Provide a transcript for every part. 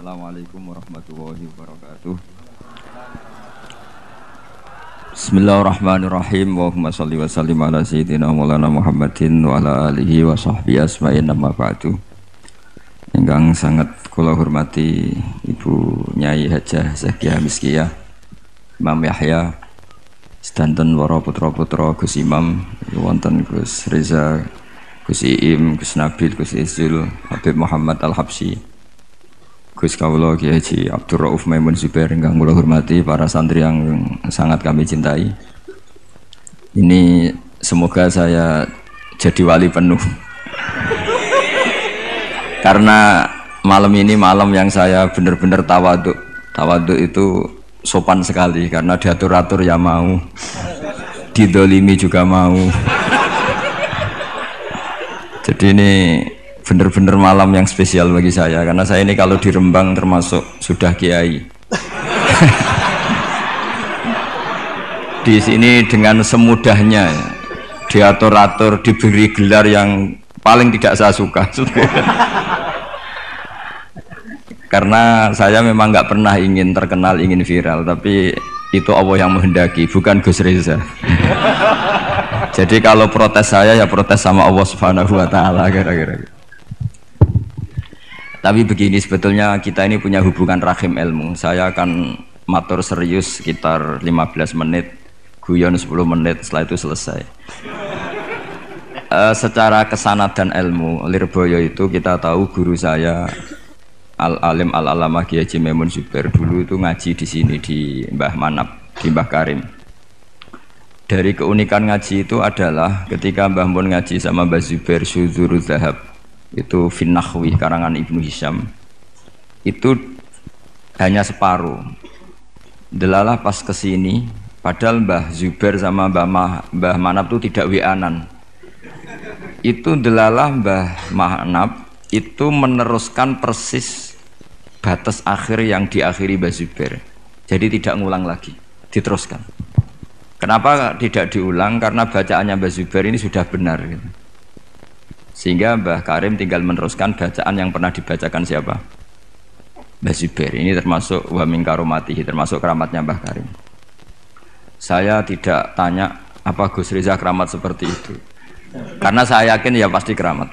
Assalamualaikum warahmatullahi wabarakatuh. Bismillahirrahmanirrahim. Allahumma sholli wa sallim ala sayyidina Maulana Muhammadin wa ala alihi wa sahbihi asma'in amma ba'du. Ingkang sangat kula hormati Ibu Nyai Hajah Zakiah Miskiyah, Imam Yahya, sedanten para putra-putra Gus Imam, wonten Gus Reza, Gus Iim, Gus Nabil, Gus Izul, Habib Muhammad Al-Habsyi, Gus Kawula Kiai Haji Abdul Rauf Maimun Zubair, ingkang kula hormati, para santri yang sangat kami cintai. Ini semoga saya jadi wali penuh. Karena malam ini malam yang saya benar-benar tawaduk. Tawaduk itu sopan sekali karena diatur-atur ya mau, didolimi juga mau. Jadi ini benar-benar malam yang spesial bagi saya karena saya ini kalau di Rembang termasuk sudah kiai. Di sini dengan semudahnya diatur-atur, diberi gelar yang paling tidak saya suka. Karena saya memang nggak pernah ingin terkenal, ingin viral, tapi itu Allah yang menghendaki, bukan Gus Reza. Jadi kalau protes saya ya protes sama Allah Subhanahu wa taala kira-kira. Tapi begini, sebetulnya kita ini punya hubungan rahim ilmu. Saya akan matur serius sekitar 15 menit, guyon 10 menit, setelah itu selesai. Secara kesanatan ilmu, Lirboyo itu kita tahu guru saya Al-Alim Al-Alamah Kiai Haji Maimun Zubair dulu itu ngaji di sini di Mbah Manap, di Mbah Karim. Dari keunikan ngaji itu adalah ketika Mbah Mun ngaji sama Mbah Zubair Syudzurul Zahab, itu Finnahwi karangan Ibnu Hisham, itu hanya separuh. Delalah pas kesini, padahal Mbah Zubair sama Mbah Manap itu tidak wianan. Itu delalah Mbah Manap itu meneruskan persis batas akhir yang diakhiri Mbah Zubair. Jadi tidak ngulang lagi, diteruskan. Kenapa tidak diulang? Karena bacaannya Mbah Zubair ini sudah benar gitu. Sehingga Mbah Karim tinggal meneruskan bacaan yang pernah dibacakan siapa? Mbah Zubair. Ini termasuk wa min karomatihi, termasuk keramatnya Mbah Karim. Saya tidak tanya apa Gus Reza keramat seperti itu, karena saya yakin ya pasti keramat.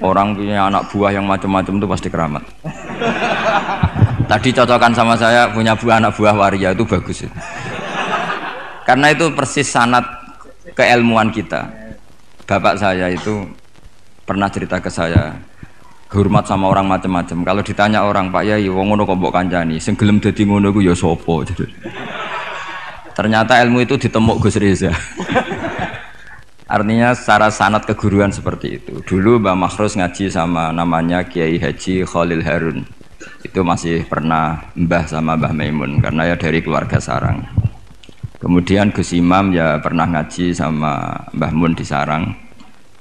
Orang punya anak buah yang macam-macam itu pasti keramat. Tadi cocokan sama saya punya anak buah waria itu bagus itu. Karena itu persis sanad keilmuan kita. Bapak saya itu pernah cerita ke saya, hormat sama orang macam-macam. Kalau ditanya orang, Pak Yai, wong ngono kok mbok kancani, sing gelem dadi ngono iku ya sapa? Ternyata ilmu itu ditemuk Gus Reza. Artinya secara sanad keguruan seperti itu. Dulu Mbah Makhrus ngaji sama namanya Kiai Haji Khalil Harun. Itu masih pernah mbah sama Mbah Maimun karena ya dari keluarga sarang. Kemudian Gus Imam ya pernah ngaji sama Mbah Mun di Sarang.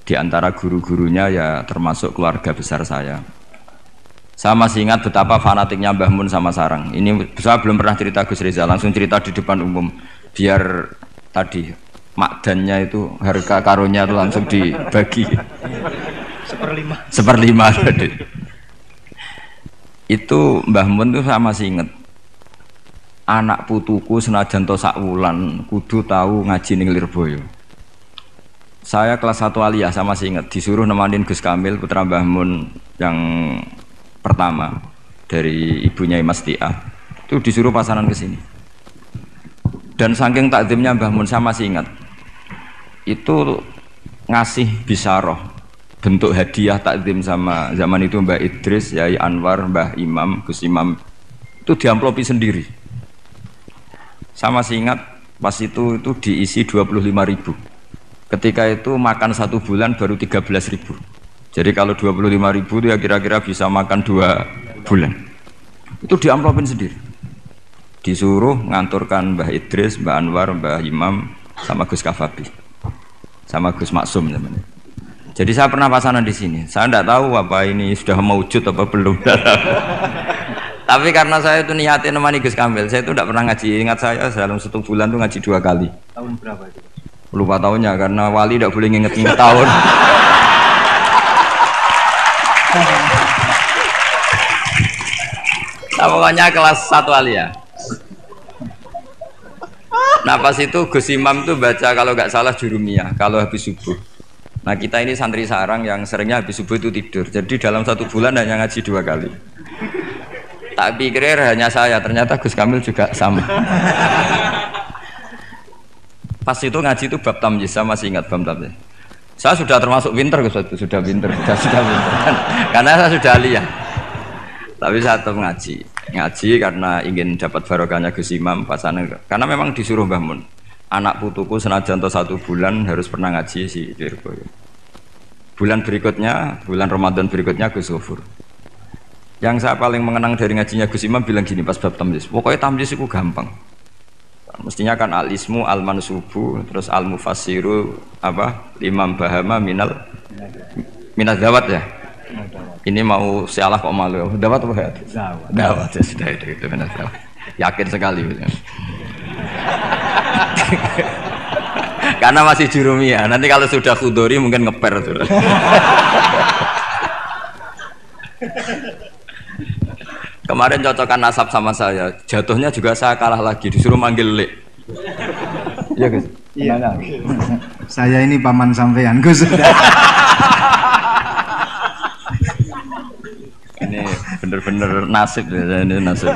Di antara guru-gurunya ya termasuk keluarga besar saya. Saya masih ingat betapa fanatiknya Mbah Mun sama Sarang. Ini saya belum pernah cerita Gus Reza, langsung cerita di depan umum. Biar tadi makdannya itu harga karunya itu langsung dibagi. Seperlima. Itu Mbah Mun itu saya masih ingat. Anak putuku senajan to sak wulan kudu tahu ngaji ning Lirboyo. Saya kelas 1 aliyah, saya masih ingat disuruh nemanin Gus Kamil putra Mbah Mun yang pertama dari ibunya Mas Tiah. Itu disuruh pasaran ke sini. Dan saking takdimnya Mbah Mun saya masih ingat. Itu ngasih bisaroh bentuk hadiah takdim sama zaman itu Mbah Idris, Yai Anwar, Mbah Imam, Gus Imam itu diamplopi sendiri. Saya masih ingat pas itu diisi 25.000. Ketika itu makan 1 bulan baru 13.000. Jadi kalau 25.000 itu ya kira-kira bisa makan 2 bulan. Itu diamplopin sendiri. Disuruh nganturkan Mbah Idris, Mbah Anwar, Mbah Imam sama Gus Kafabi, sama Gus Maksum namanya. Jadi saya pernah pasanan di sini. Saya tidak tahu apa ini sudah maujud apa belum. Tapi karena saya itu niatin nemani Gus Kamil, saya itu tidak pernah ngaji. Ingat saya dalam 1 bulan itu ngaji 2 kali. Tahun berapa itu? Lupa tahunnya karena wali tidak boleh nginget-nginget tahun. Nah, pokoknya kelas 1 alia. Nah pas itu Gus Imam tuh baca kalau nggak salah Jurumiyah kalau habis subuh. Nah kita ini santri sarang yang seringnya habis subuh itu tidur. Jadi dalam 1 bulan hanya ngaji 2 kali. Tak pikir hanya saya, ternyata Gus Kamil juga sama. Pas itu ngaji itu bab tamyiz, saya masih ingat bab tamyiz. Saya sudah termasuk pinter Gus, sudah pinter, sudah pinter. Karena saya sudah aliyah. Tapi saya tetap ngaji karena ingin dapat barokahnya Gus Imam pasangan. Karena memang disuruh Mbah Mun. Anak putuku senajan 1 bulan harus pernah ngaji si Lirboyo. Bulan berikutnya, bulan Ramadan berikutnya Gus Ghafur. Yang saya paling mengenang dari ngajinya Gus Imam bilang gini pas bab tamyiz. Pokoknya tamyiz itu gampang. Mestinya kan al-ismu, al-mansubu, terus al-mufassiru apa? Imam bahama minal dawat ya. Ini mau sialah kok malu. Dawat apa ya? Dawat ya sudah itu benar dawat. Yakin sekali. Karena masih Jurumiyah. Nanti kalau sudah khudori mungkin ngeper tuh. Kemarin cocokan nasab sama saya, jatuhnya juga saya kalah lagi, disuruh manggil Lek. Iya Gus? Iya. Saya ini paman sampean Gus. Ini bener-bener nasib ya, ini nasib.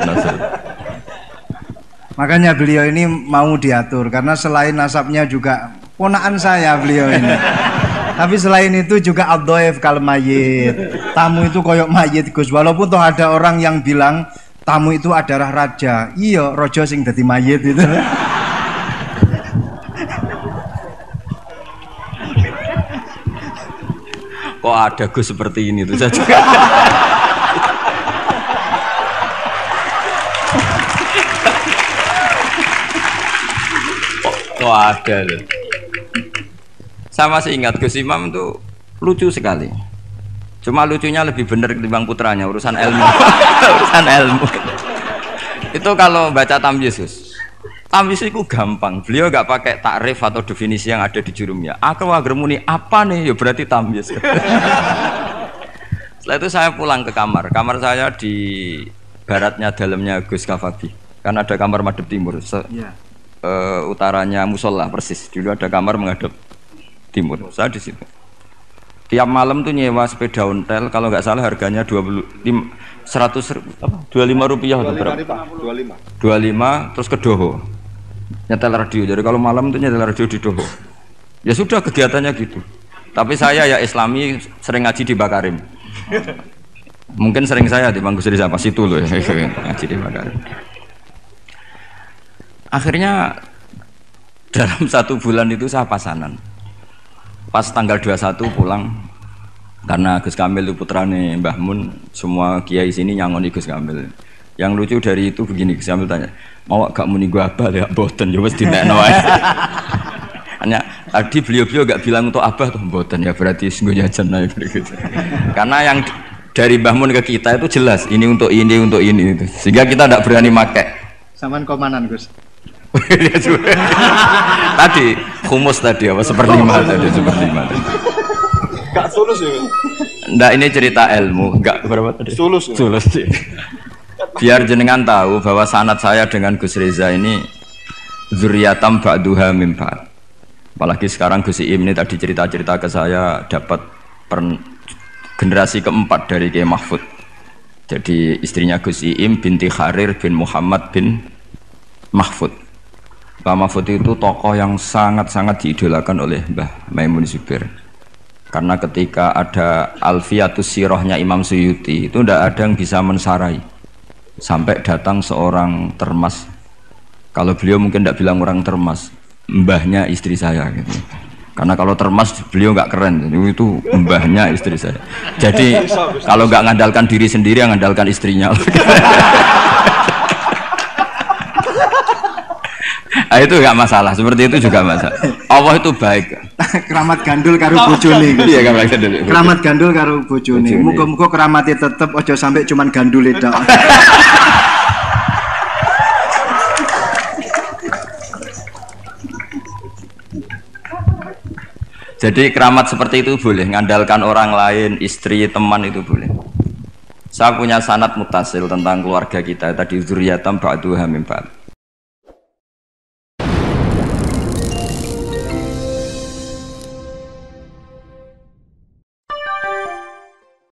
Makanya beliau ini mau diatur, karena selain nasabnya juga ponakan saya beliau ini. Tapi selain itu juga ad-dhaif kal mayyit. Tamu itu koyok mayit Gus. Walaupun toh ada orang yang bilang tamu itu adalah raja. Iya, raja sing dadi mayit itu. Kok ada Gus seperti ini tuh saya juga. Kok ada loh. Saya masih ingat Gus Imam tuh lucu sekali. Cuma lucunya lebih benar ketimbang putranya, urusan ilmu. Urusan ilmu. Itu kalau baca tamyiz, Gus. Tamyiz itu gampang. Beliau nggak pakai takrif atau definisi yang ada di Jurumiyah. Aku wagermuni apa nih? Ya berarti tamyiz. Setelah itu saya pulang ke kamar. Kamar saya di baratnya dalamnya Gus Kafabi. Kan ada kamar madhep timur. Utaranya musola persis. Dulu ada kamar menghadap timur. Saya di situ. Tiap malam tuh nyewa sepeda ontel, kalau nggak salah harganya 25 rupiah atau berapa? 25 terus ke Doho. Nyetel radio. Jadi kalau malam tuh nyetel radio di Doho. Ya sudah kegiatannya gitu. Tapi saya ya Islami sering ngaji di Bakarim. Mungkin sering saya di Manggus Riza pas itu loh ya, ngaji di Bakarim. Akhirnya dalam 1 bulan itu saya pasanan. Pas tanggal 21 pulang karena Gus Kamil itu putrane Mbah Mun, semua kiai sini nyangoni Gus Kamil. Yang lucu dari itu begini, Gus Kamil tanya, mau gak muni gua abah ya mboten ya wis dinekno ae. Hanya tadi beliau-beliau gak bilang untuk abah tuh mboten ya berarti sungguh jajan ae gitu. Karena yang dari Mbah Mun ke kita itu jelas ini untuk ini itu. Sehingga kita tidak berani pakai. Saman komanan Gus. Tadi humus tadi apa seperlima tadi. Gak sulus ya? Nggak, ini cerita ilmu. Enggak berapa tadi? Sulus. Biar jenengan tahu bahwa sanad saya dengan Gus Reza ini zuriyatam ba'duha min ba'd. Apalagi sekarang Gus Iim ini tadi cerita-cerita ke saya dapat generasi keempat dari Kiai Mahfud. Jadi istrinya Gus Iim binti Kharir bin Muhammad bin Mahfud. Pak Mahfud itu tokoh yang sangat-sangat diidolakan oleh Mbah Maimun Zubair. Karena ketika ada Alfiyatus Sirahnya Imam Suyuti itu tidak ada yang bisa mensarai. Sampai datang seorang termas. Kalau beliau mungkin tidak bilang orang termas, mbahnya istri saya gitu. Karena kalau termas beliau nggak keren, itu mbahnya istri saya. Jadi kalau nggak ngandalkan diri sendiri, ngandalkan istrinya. Nah, itu nggak masalah, seperti itu juga masalah. Allah itu baik. Keramat gandul karo bojone. Iya, keramat gandul. Keramat gandul karo bojone. Muga-muga keramate tetep aja sampai cuman gandule tok. Jadi keramat seperti itu boleh, ngandalkan orang lain, istri, teman itu boleh. Saya punya sanad mutasil tentang keluarga kita tadi zuriyatam ba'duha min ba'd.